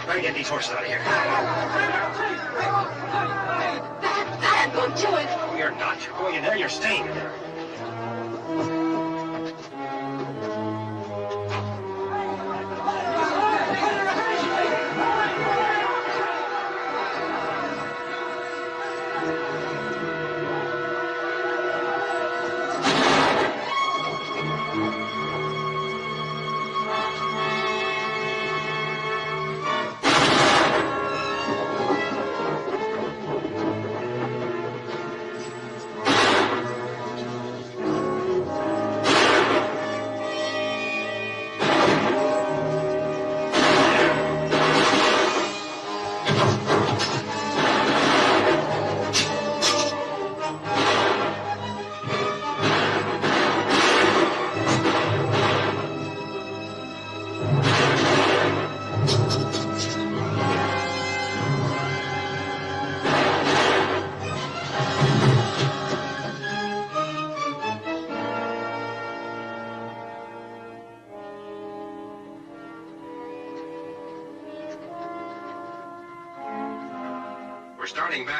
Better get these horses out of here. I'm going to do it. No, you're not. You're going in there, you're staying in there.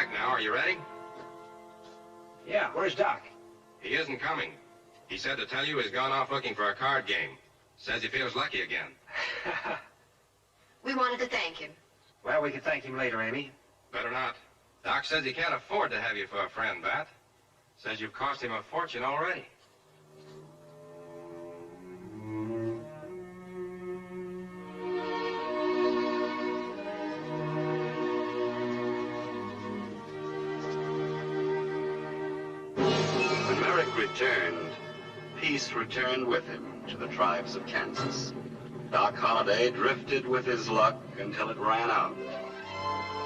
back now. Are you ready? Yeah, where's Doc? He isn't coming. He said to tell you he's gone off looking for a card game. Says he feels lucky again. We wanted to thank him. Well, we can thank him later, Amy. Better not. Doc says he can't afford to have you for a friend, Bat. Says you've cost him a fortune already. When Merrick returned, peace returned with him to the tribes of Kansas. Doc Holliday drifted with his luck until it ran out.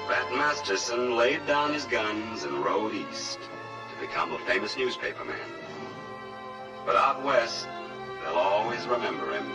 Bat Masterson laid down his guns and rode east to become a famous newspaper man. But out west, they'll always remember him